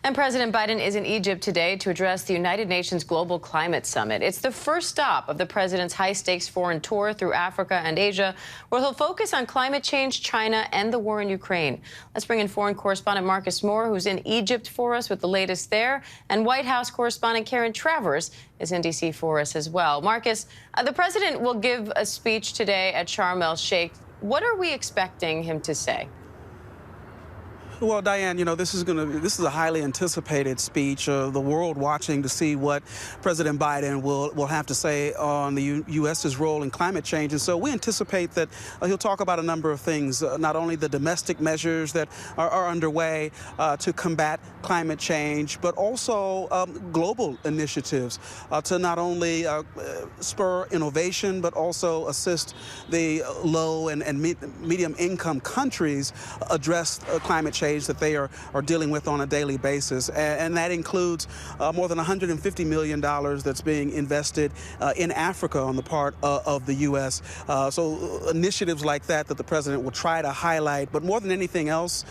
And President Biden is in Egypt today to address the United Nations Global Climate Summit. It's the first stop of the president's high-stakes foreign tour through Africa and Asia, where he'll focus on climate change, China, and the war in Ukraine. Let's bring in foreign correspondent Marcus Moore, who's in Egypt for us with the latest there, and White House correspondent Karen Travers is in D.C. for us as well. Marcus, the president will give a speech today at Sharm el-Sheikh. What are we expecting him to say? Well, Diane, you know, this is a highly anticipated speech. The world watching to see what President Biden will have to say on the U.S.'s role in climate change. And so we anticipate that he'll talk about a number of things, not only the domestic measures that are underway to combat climate change, but also global initiatives to not only spur innovation, but also assist the low and medium income countries address climate change that they are dealing with on a daily basis. And that includes more than $150 million that's being invested in Africa on the part of the U.S. So initiatives like that the president will try to highlight. But more than anything else,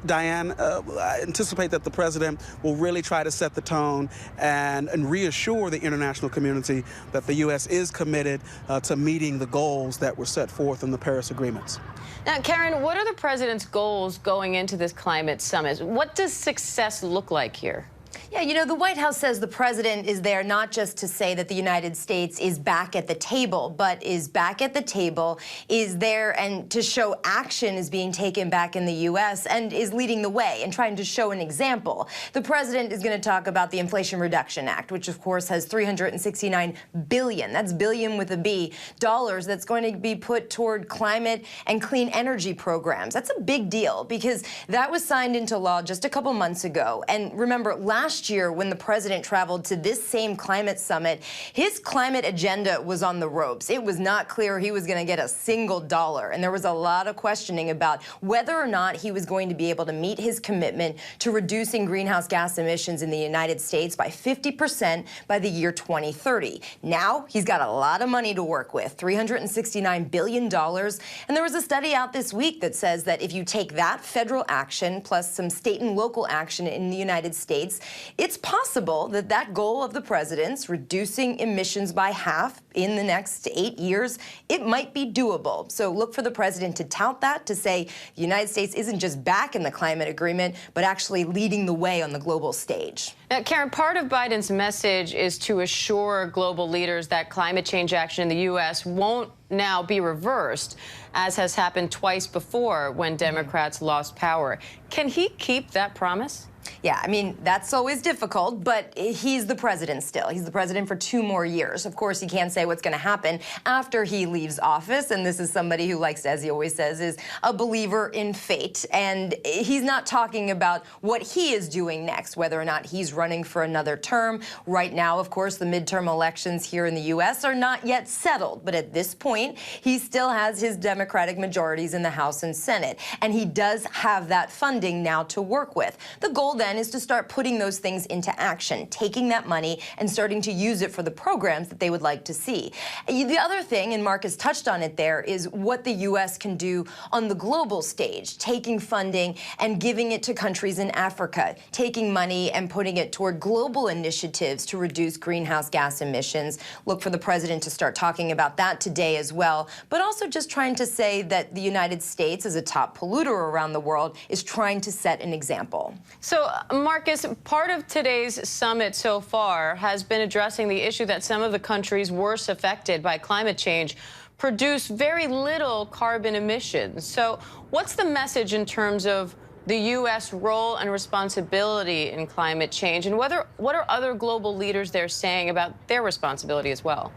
Diane, I anticipate that the president will really try to set the tone and reassure the international community that the U.S. is committed to meeting the goals that were set forth in the Paris agreements. Now, Karen, what are the president's goals going into this climate summit? What does success look like here? Yeah, you know, the White House says the president is there not just to say that the United States is back at the table, but is back at the table, is there and to show action is being taken back in the U.S. and is leading the way and trying to show an example. The president is going to talk about the Inflation Reduction Act, which of course has $369 billion, that's billion with a B, dollars that's going to be put toward climate and clean energy programs. That's a big deal because that was signed into law just a couple months ago. And remember, last year, when the president traveled to this same climate summit, his climate agenda was on the ropes. It was not clear he was going to get a single dollar. And there was a lot of questioning about whether or not he was going to be able to meet his commitment to reducing greenhouse gas emissions in the United States by 50% by the year 2030. Now, he's got a lot of money to work with, $369 billion. And there was a study out this week that says that if you take that federal action plus some state and local action in the United States, it's possible that that goal of the president's, reducing emissions by half in the next 8 years, it might be doable. So look for the president to tout that, to say the United States isn't just back in the climate agreement, but actually leading the way on the global stage. Now, Karen, part of Biden's message is to assure global leaders that climate change action in the U.S. won't now be reversed, as has happened twice before when Democrats lost power. Can he keep that promise? Yeah, I mean, that's always difficult, but he's the president still. He's the president for 2 more years. Of course, he can't say what's going to happen after he leaves office, and this is somebody who likes, as he always says, is a believer in fate. And he's not talking about what he is doing next, whether or not he's running for another term. Right now, of course, the midterm elections here in the U.S. are not yet settled, but at this point, he still has his Democratic majorities in the House and Senate, and he does have that funding now to work with. The goal then is to start putting those things into action, taking that money and starting to use it for the programs that they would like to see. The other thing, and Marcus touched on it there, is what the U.S. can do on the global stage, taking funding and giving it to countries in Africa, taking money and putting it toward global initiatives to reduce greenhouse gas emissions. Look for the president to start talking about that today as well, but also just trying to say that the United States, as a top polluter around the world, is trying to set an example. So, Marcus, part of today's summit so far has been addressing the issue that some of the countries worst affected by climate change produce very little carbon emissions. So what's the message in terms of the U.S. role and responsibility in climate change, and what are other global leaders there saying about their responsibility as well?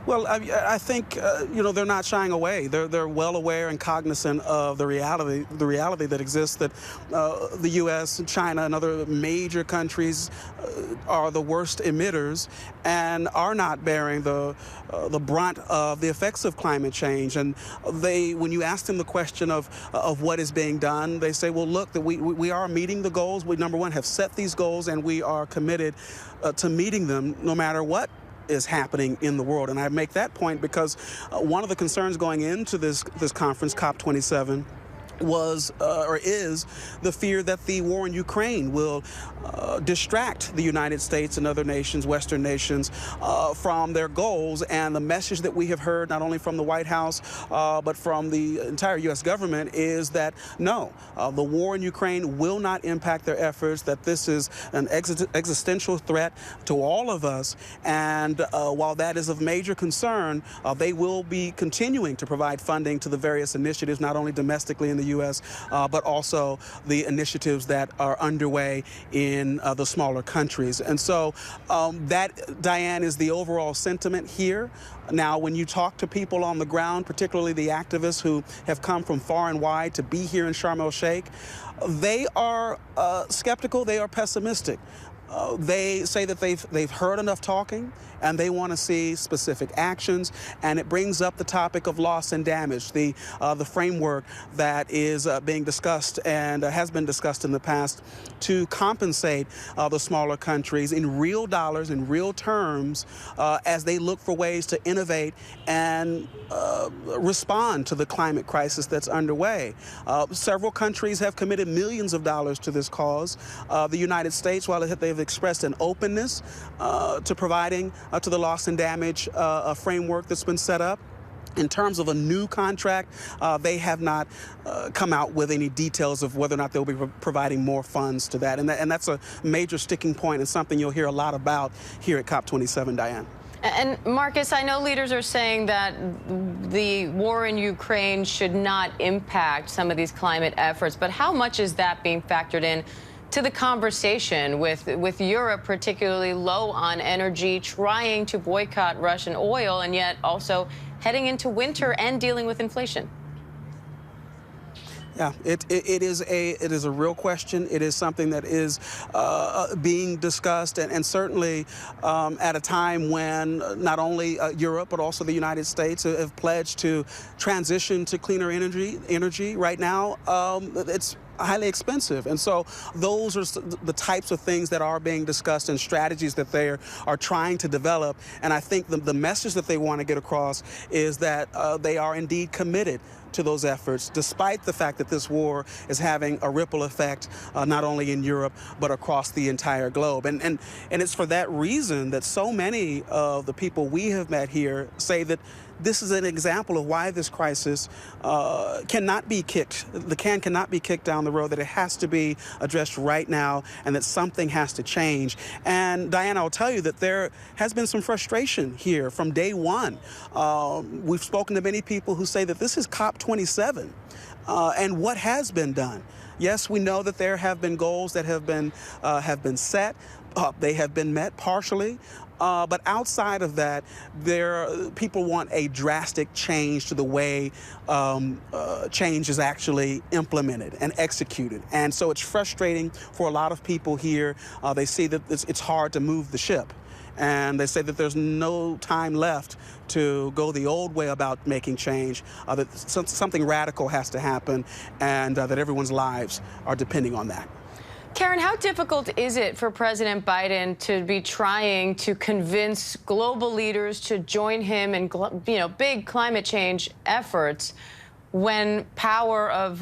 Well, I think you know, they're not shying away. They're well aware and cognizant of the reality that exists, that the U.S. and China and other major countries are the worst emitters and are not bearing the brunt of the effects of climate change. And when you ask them the question of what is being done, they say, well, look, that we are meeting the goals. We, number one, have set these goals, and we are committed to meeting them no matter what is happening in the world. And I make that point because one of the concerns going into this conference, COP27, was or is the fear that the war in Ukraine will distract the United States and other nations, Western nations, from their goals. And the message that we have heard, not only from the White House, but from the entire U.S. government, is that no, the war in Ukraine will not impact their efforts, that this is an existential threat to all of us. And while that is of major concern, they will be continuing to provide funding to the various initiatives, not only domestically in the U.S., but also the initiatives that are underway in the smaller countries. And so that, Diane, is the overall sentiment here. Now, when you talk to people on the ground, particularly the activists who have come from far and wide to be here in Sharm el-Sheikh, they are skeptical, they are pessimistic. They say that they've heard enough talking and they want to see specific actions, and it brings up the topic of loss and damage, the framework that is being discussed and has been discussed in the past to compensate the smaller countries in real dollars, in real terms, as they look for ways to innovate and respond to the climate crisis that's underway. Several countries have committed millions of dollars to this cause. The United States, while they've expressed an openness to providing to the loss and damage framework that's been set up, in terms of a new contract, they have not come out with any details of whether or not they'll be providing more funds to that. And that's a major sticking point and something you'll hear a lot about here at COP27, Diane. And Marcus, I know leaders are saying that the war in Ukraine should not impact some of these climate efforts, but how much is that being factored in to the conversation with Europe, particularly low on energy, trying to boycott Russian oil, and yet also heading into winter and dealing with inflation? Yeah, it is a real question. It is something that is being discussed, and certainly at a time when not only Europe but also the United States have pledged to transition to cleaner energy. Right now, it's highly expensive. And so those are the types of things that are being discussed and strategies that they are trying to develop. And I think the message that they want to get across is that they are indeed committed to those efforts, despite the fact that this war is having a ripple effect not only in Europe, but across the entire globe. And it's for that reason that so many of the people we have met here say that this is an example of why this crisis cannot be kicked. The can cannot be kicked down the road, that it has to be addressed right now, and that something has to change. And Diana, I'll tell you that there has been some frustration here from day one. We've spoken to many people who say that this is COP27 and what has been done. Yes, we know that there have been goals that have been set. They have been met partially. But outside of that, people want a drastic change to the way change is actually implemented and executed. And so it's frustrating for a lot of people here. They see that it's hard to move the ship. And they say that there's no time left to go the old way about making change, that something radical has to happen, and that everyone's lives are depending on that. Karen, how difficult is it for President Biden to be trying to convince global leaders to join him in, big climate change efforts when power of,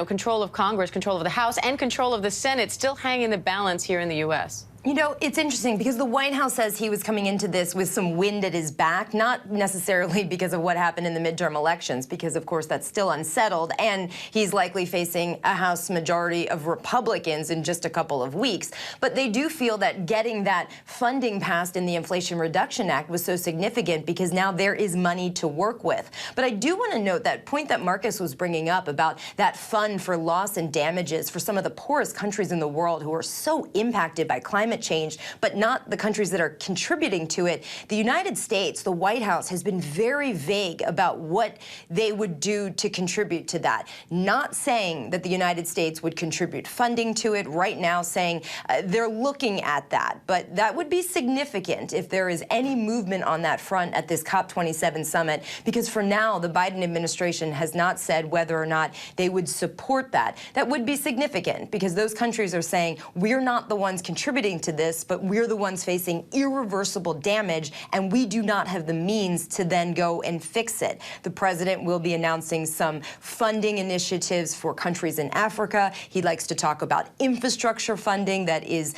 control of Congress, control of the House, and control of the Senate still hang in the balance here in the U.S.? You know, it's interesting because the White House says he was coming into this with some wind at his back, not necessarily because of what happened in the midterm elections, because, of course, that's still unsettled, and he's likely facing a House majority of Republicans in just a couple of weeks. But they do feel that getting that funding passed in the Inflation Reduction Act was so significant because now there is money to work with. But I do want to note that point that Marcus was bringing up about that fund for loss and damages for some of the poorest countries in the world who are so impacted by climate change, but not the countries that are contributing to it. The United States, the White House, has been very vague about what they would do to contribute to that. Not saying that the United States would contribute funding to it right now, saying they're looking at that. But that would be significant if there is any movement on that front at this COP27 summit, because for now, the Biden administration has not said whether or not they would support that. That would be significant because those countries are saying we're not the ones contributing to this, but we're the ones facing irreversible damage, and we do not have the means to then go and fix it. The president will be announcing some funding initiatives for countries in Africa. He likes to talk about infrastructure funding that is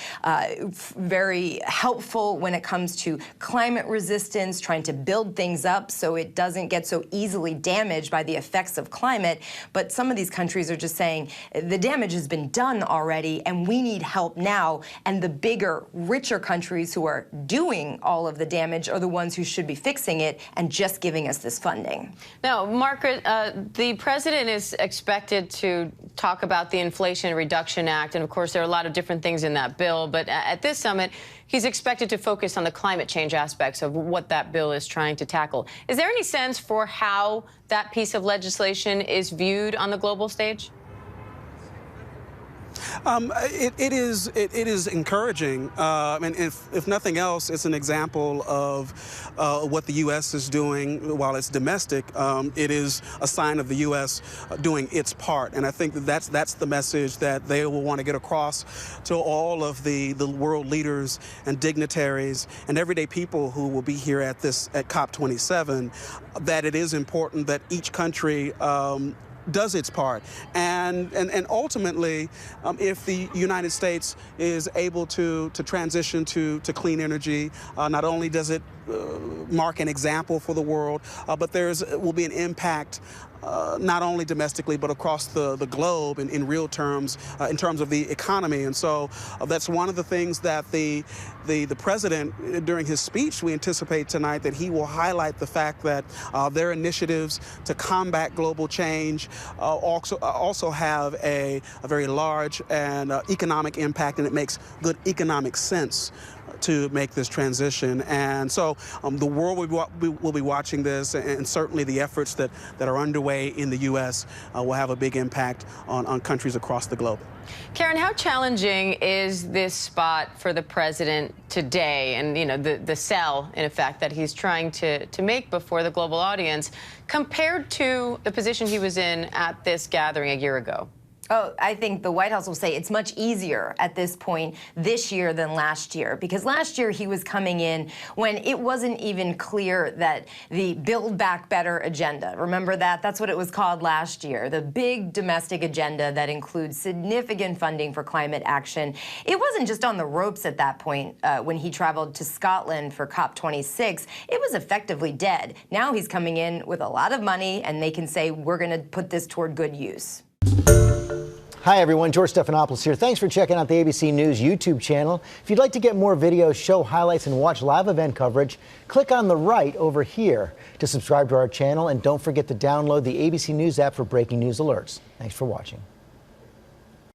very helpful when it comes to climate resistance, trying to build things up so it doesn't get so easily damaged by the effects of climate. But some of these countries are just saying the damage has been done already and we need help now. And the bigger, richer countries who are doing all of the damage are the ones who should be fixing it and just giving us this funding. Now, Margaret, the president is expected to talk about the Inflation Reduction Act, and of course there are a lot of different things in that bill, but at this summit, he's expected to focus on the climate change aspects of what that bill is trying to tackle. Is there any sense for how that piece of legislation is viewed on the global stage? It is encouraging. And if nothing else, it's an example of what the U.S. is doing while it's domestic. It is a sign of the U.S. Doing its part. And I think that's the message that they will want to get across to all of the world leaders and dignitaries and everyday people who will be here at COP27, that it is important that each country does its part, and ultimately, if the United States is able to transition to clean energy, not only does it mark an example for the world, but will be an impact not only domestically but across the globe in real terms, in terms of the economy. And so that's one of the things that the president, during his speech, we anticipate tonight that he will highlight the fact that their initiatives to combat global change also have a very large and economic impact, and it makes good economic sense to make this transition. And so the world will be watching this, and certainly the efforts that are underway in the U.S. Will have a big impact on countries across the globe. Karen, how challenging is this spot for the president today, and the sell, in effect, that he's trying to make before the global audience, compared to the position he was in at this gathering a year ago? Oh, I think the White House will say it's much easier at this point this year than last year, because last year he was coming in when it wasn't even clear that the Build Back Better agenda, remember that? That's what it was called last year, the big domestic agenda that includes significant funding for climate action. It wasn't just on the ropes at that point when he traveled to Scotland for COP26. It was effectively dead. Now he's coming in with a lot of money, and they can say, we're going to put this toward good use. Hi, everyone. George Stephanopoulos here. Thanks for checking out the ABC News YouTube channel. If you'd like to get more videos, show highlights, and watch live event coverage, click on the right over here to subscribe to our channel. And don't forget to download the ABC News app for breaking news alerts. Thanks for watching.